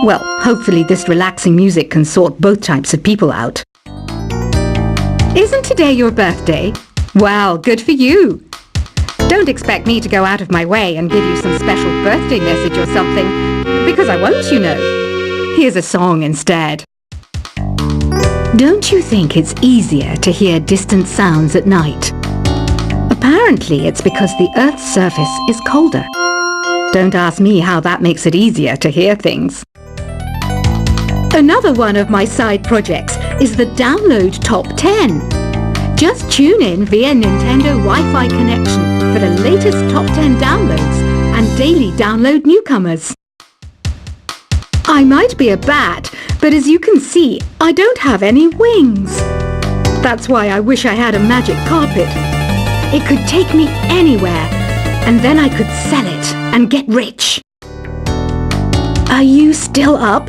Well, hopefully this relaxing music can sort both types of people out. Isn't today your birthday? Well, good for you. Don't expect me to go out of my way and give you some special birthday message or something, because I won't, you know. Here's a song instead. Don't you think it's easier to hear distant sounds at night? Apparently it's because the Earth's surface is colder. Don't ask me how that makes it easier to hear things. Another one of my side projects is the Download Top 10. Just tune in via Nintendo Wi-Fi connection for the latest Top 10 downloads and daily download newcomers. I might be a bat, but as you can see, I don't have any wings. That's why I wish I had a magic carpet. It could take me anywhere, and then I could sell it and get rich. Are you still up?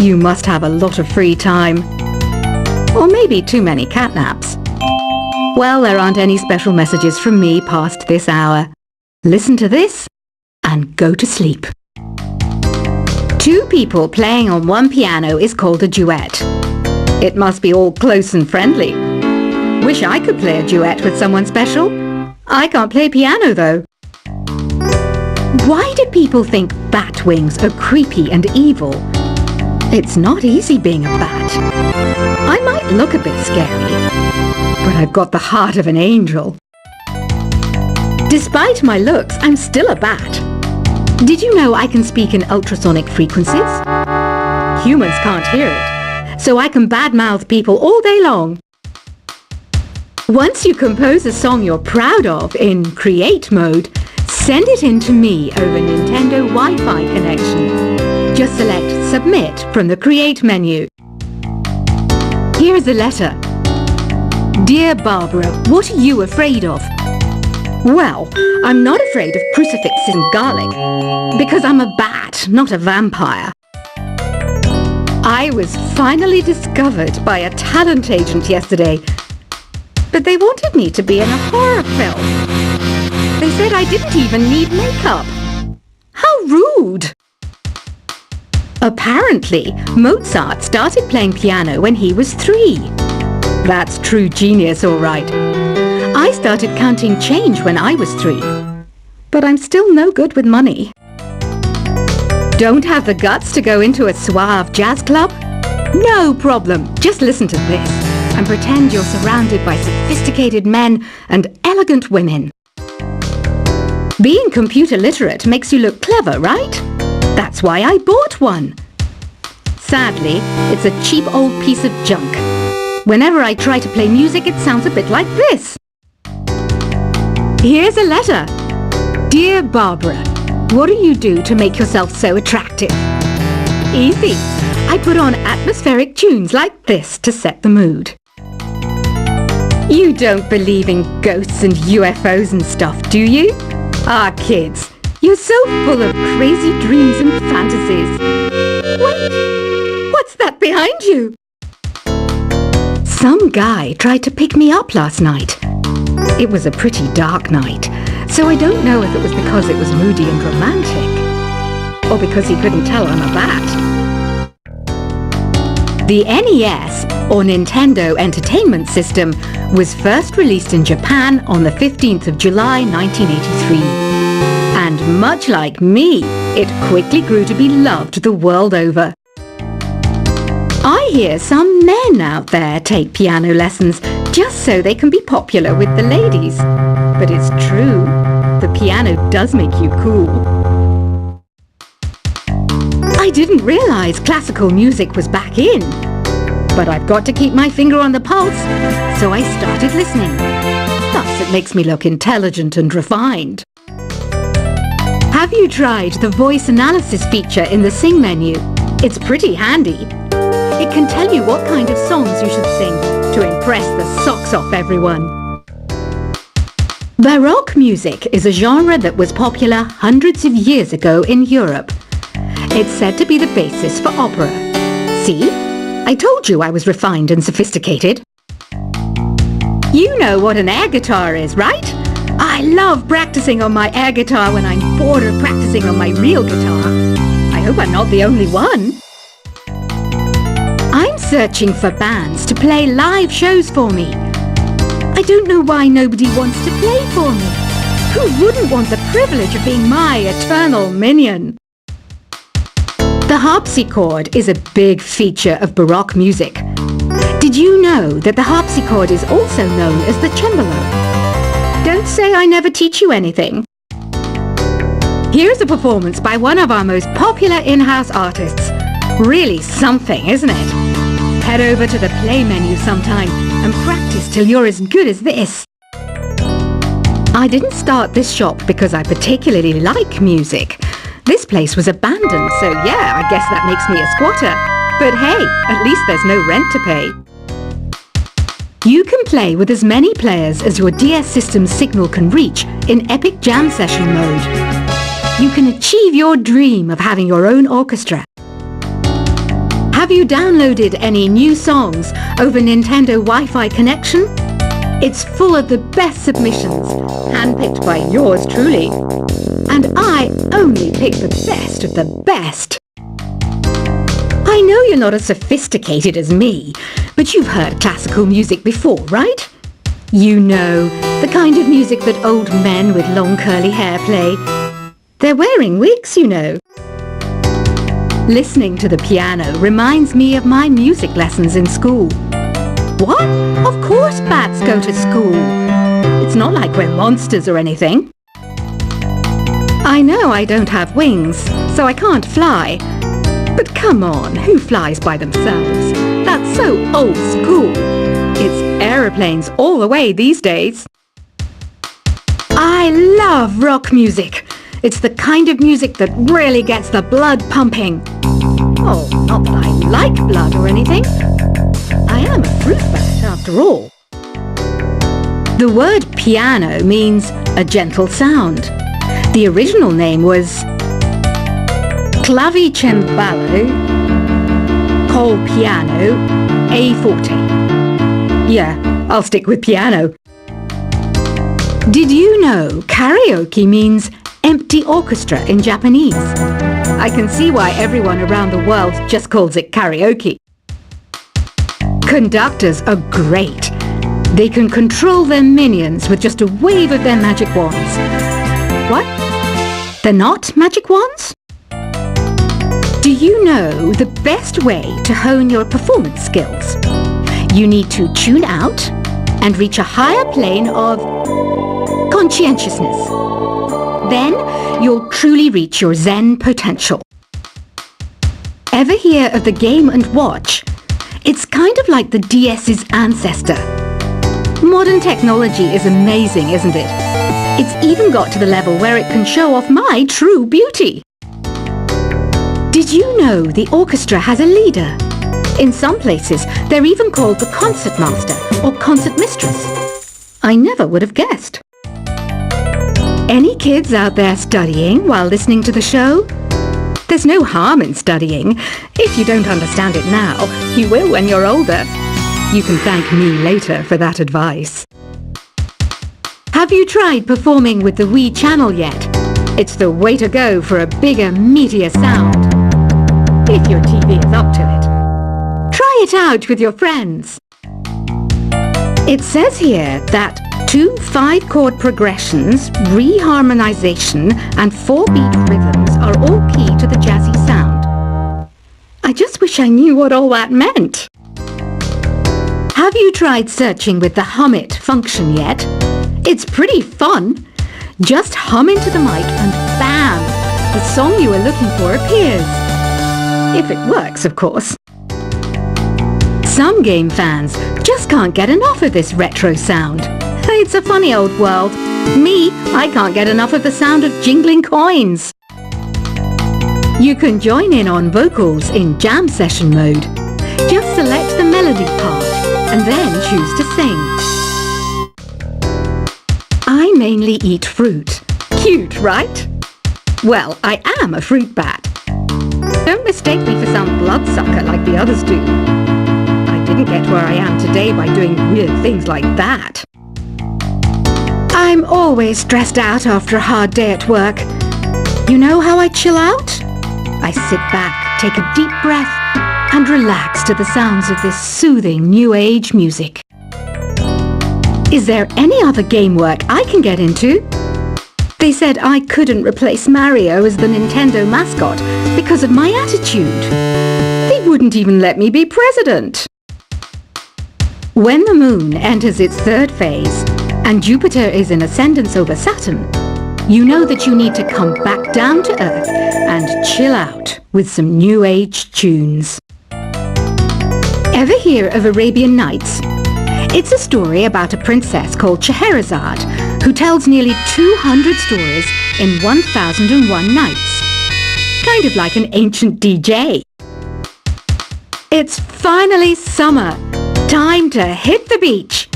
You must have a lot of free time. Or maybe too many catnaps. Well, there aren't any special messages from me past this hour. Listen to this and go to sleep. Two people playing on one piano is called a duet. It must be all close and friendly. Wish I could play a duet with someone special. I can't play piano though. Why do people think bat wings are creepy and evil? It's not easy being a bat. I might look a bit scary, but I've got the heart of an angel. Despite my looks, I'm still a bat. Did you know I can speak in ultrasonic frequencies? Humans can't hear it, so I can badmouth people all day long. Once you compose a song you're proud of in Create mode, send it in to me over Nintendo Wi-Fi connection. Just select Submit from the Create menu. Here's a letter. Dear Barbara, what are you afraid of? Well, I'm not afraid of crucifixes and garlic, because I'm a bat, not a vampire. I was finally discovered by a talent agent yesterday, but they wanted me to be in a horror film. They said I didn't even need makeup. How rude! Apparently, Mozart started playing piano when he was 3. That's true genius, all right. I started counting change when I was 3. But I'm still no good with money. Don't have the guts to go into a suave jazz club? No problem. Just listen to this and pretend you're surrounded by sophisticated men and elegant women. Being computer literate makes you look clever, right? That's why I bought one. Sadly, it's a cheap old piece of junk. Whenever I try to play music, it sounds a bit like this. Here's a letter. Dear Barbara, what do you do to make yourself so attractive? Easy. I put on atmospheric tunes like this to set the mood. You don't believe in ghosts and UFOs and stuff, do you? Ah, kids, you're so full of crazy dreams and fantasies. Wait, what's that behind you? Some guy tried to pick me up last night. It was a pretty dark night, so I don't know if it was because it was moody and romantic, or because he couldn't tell I'm a bat. The NES, or Nintendo Entertainment System, was first released in Japan on the 15th of July 1983. And much like me, it quickly grew to be loved the world over. I hear some men out there take piano lessons just so they can be popular with the ladies. But it's true, the piano does make you cool. I didn't realize classical music was back in. But I've got to keep my finger on the pulse, so I started listening. Thus, it makes me look intelligent and refined. Have you tried the voice analysis feature in the Sing menu? It's pretty handy. It can tell you what kind of songs you should sing to impress the socks off everyone. Baroque music is a genre that was popular hundreds of years ago in Europe. It's said to be the basis for opera. See? I told you I was refined and sophisticated. You know what an air guitar is, right? I love practicing on my air guitar when I'm bored of practicing on my real guitar. I hope I'm not the only one. I'm searching for bands to play live shows for me. I don't know why nobody wants to play for me. Who wouldn't want the privilege of being my eternal minion? The harpsichord is a big feature of Baroque music. Did you know that the harpsichord is also known as the cembalo? Don't say I never teach you anything. Here's a performance by one of our most popular in-house artists. Really something, isn't it? Head over to the play menu sometime and practice till you're as good as this. I didn't start this shop because I particularly like music. This place was abandoned, so yeah, I guess that makes me a squatter. But hey, at least there's no rent to pay. You can play with as many players as your DS system's signal can reach in Epic Jam Session mode. You can achieve your dream of having your own orchestra. Have you downloaded any new songs over Nintendo Wi-Fi connection? It's full of the best submissions, handpicked by yours truly. And I only pick the best of the best. I know you're not as sophisticated as me, but you've heard classical music before, right? You know, the kind of music that old men with long curly hair play. They're wearing wigs, you know. Listening to the piano reminds me of my music lessons in school. What? Of course bats go to school. It's not like we're monsters or anything. I know I don't have wings, so I can't fly. But come on, who flies by themselves? That's so old school. It's aeroplanes all the way these days. I love rock music. It's the kind of music that really gets the blood pumping. Oh, not that I like blood or anything. I am a fruit bat after all. The word piano means a gentle sound. The original name was clavicembalo col piano a forte. Yeah, I'll stick with piano. Did you know karaoke means empty orchestra in Japanese? I can see why everyone around the world just calls it karaoke. Conductors are great. They can control their minions with just a wave of their magic wands. What? They're not magic wands? Do you know the best way to hone your performance skills? You need to tune out and reach a higher plane of conscientiousness. Then you'll truly reach your Zen potential. Ever hear of the Game & Watch? It's kind of like the DS's ancestor. Modern technology is amazing, isn't it? It's even got to the level where it can show off my true beauty. Did you know the orchestra has a leader? In some places, they're even called the concertmaster or concertmistress. I never would have guessed. Any kids out there studying while listening to the show? There's no harm in studying. If you don't understand it now, you will when you're older. You can thank me later for that advice. Have you tried performing with the Wii channel yet? It's the way to go for a bigger, meatier sound. If your TV is up to it. Try it out with your friends. It says here that 2 5-chord progressions, reharmonization, and 4-beat rhythms are all key to the jazzy sound. I just wish I knew what all that meant. Have you tried searching with the Hum It function yet? It's pretty fun. Just hum into the mic and bam! The song you are looking for appears. If it works, of course. Some game fans just can't get enough of this retro sound. It's a funny old world. Me, I can't get enough of the sound of jingling coins. You can join in on vocals in jam session mode. Just select the melody part and then choose to sing. I mainly eat fruit. Cute, right? Well, I am a fruit bat. Don't mistake me for some bloodsucker like the others do. I didn't get where I am today by doing weird things like that. I'm always stressed out after a hard day at work. You know how I chill out? I sit back, take a deep breath, and relax to the sounds of this soothing new age music. Is there any other game work I can get into? They said I couldn't replace Mario as the Nintendo mascot because of my attitude. They wouldn't even let me be president. When the moon enters its third phase and Jupiter is in ascendance over Saturn, you know that you need to come back down to Earth and chill out with some new age tunes. Ever hear of Arabian Nights? It's a story about a princess called Scheherazade who tells nearly 200 stories in 1001 nights. Kind of like an ancient DJ. It's finally summer. Time to hit the beach.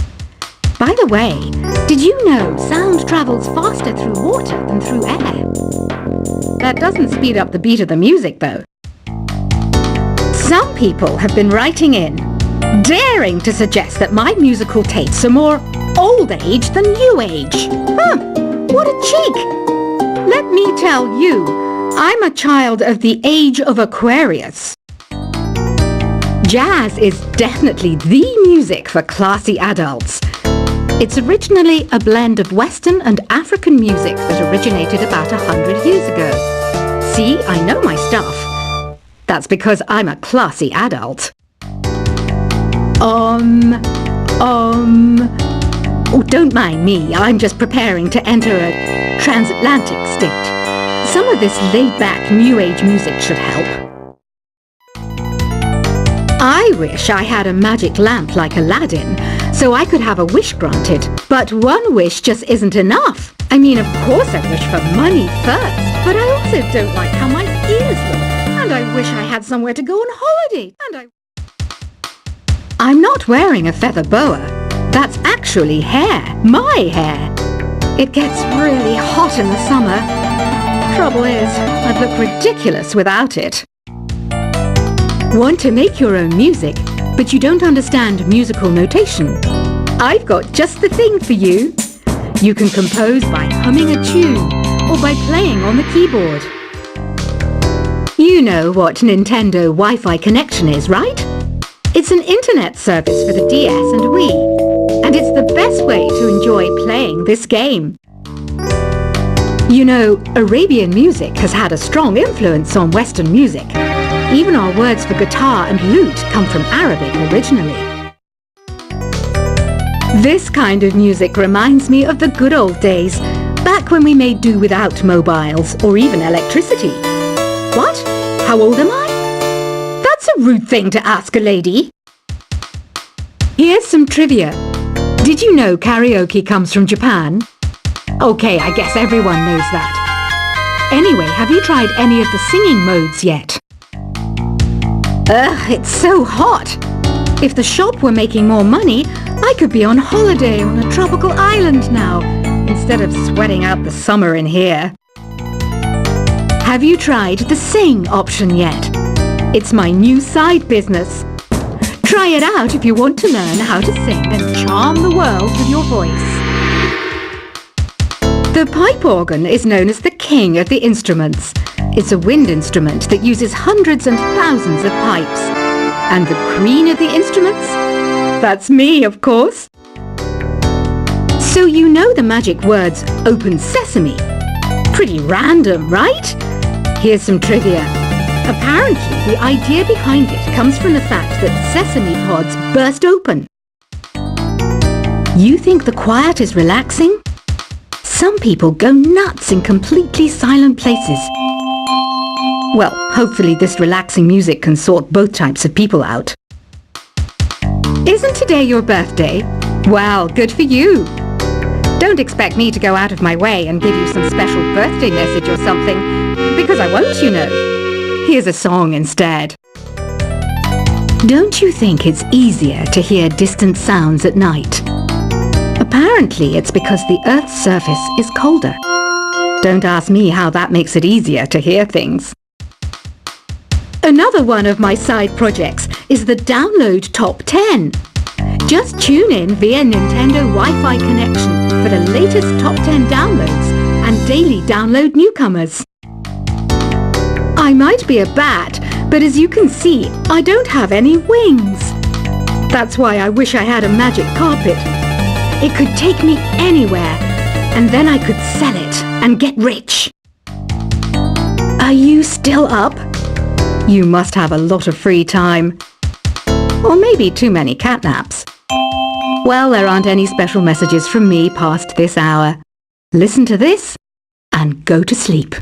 By the way, did you know sound travels faster through water than through air? That doesn't speed up the beat of the music, though. Some people have been writing in, daring to suggest that my musical tastes are more old age than new age. What a cheek! Let me tell you, I'm a child of the age of Aquarius. Jazz is definitely the music for classy adults. It's originally a blend of Western and African music that originated about 100 years ago. See, I know my stuff. That's because I'm a classy adult. Oh, don't mind me. I'm just preparing to enter a transatlantic state. Some of this laid-back New Age music should help. I wish I had a magic lamp like Aladdin, so I could have a wish granted. But one wish just isn't enough. I mean, of course I wish for money first, but I also don't like how my ears look. And I wish I had somewhere to go on holiday. I'm not wearing a feather boa. That's actually hair. My hair. It gets really hot in the summer. Trouble is, I'd look ridiculous without it. Want to make your own music, but you don't understand musical notation? I've got just the thing for you. You can compose by humming a tune or by playing on the keyboard. You know what Nintendo Wi-Fi connection is, right? It's an internet service for the DS and Wii, and it's the best way to enjoy playing this game. You know, Arabian music has had a strong influence on Western music. Even our words for guitar and lute come from Arabic originally. This kind of music reminds me of the good old days, back when we made do without mobiles or even electricity. What? How old am I? That's a rude thing to ask a lady. Here's some trivia. Did you know karaoke comes from Japan? Okay, I guess everyone knows that. Anyway, have you tried any of the singing modes yet? Ugh, it's so hot. If the shop were making more money, I could be on holiday on a tropical island now, instead of sweating out the summer in here. Have you tried the sing option yet? It's my new side business. Try it out if you want to learn how to sing and charm the world with your voice. The pipe organ is known as the king of the instruments. It's a wind instrument that uses hundreds and thousands of pipes. And the queen of the instruments? That's me, of course. So you know the magic words "open sesame." Pretty random, right? Here's some trivia. Apparently, the idea behind it comes from the fact that sesame pods burst open. You think the quiet is relaxing? Some people go nuts in completely silent places. Well, hopefully this relaxing music can sort both types of people out. Isn't today your birthday? Well, good for you. Don't expect me to go out of my way and give you some special birthday message or something, because I won't, you know. Here's a song instead. Don't you think it's easier to hear distant sounds at night? Apparently, it's because the Earth's surface is colder. Don't ask me how that makes it easier to hear things. Another one of my side projects is the Download Top 10. Just tune in via Nintendo Wi-Fi connection for the latest Top 10 downloads and daily download newcomers. I might be a bat, but as you can see, I don't have any wings. That's why I wish I had a magic carpet. It could take me anywhere, and then I could sell it and get rich. Are you still up? You must have a lot of free time. Or maybe too many catnaps. Well, there aren't any special messages from me past this hour. Listen to this and go to sleep.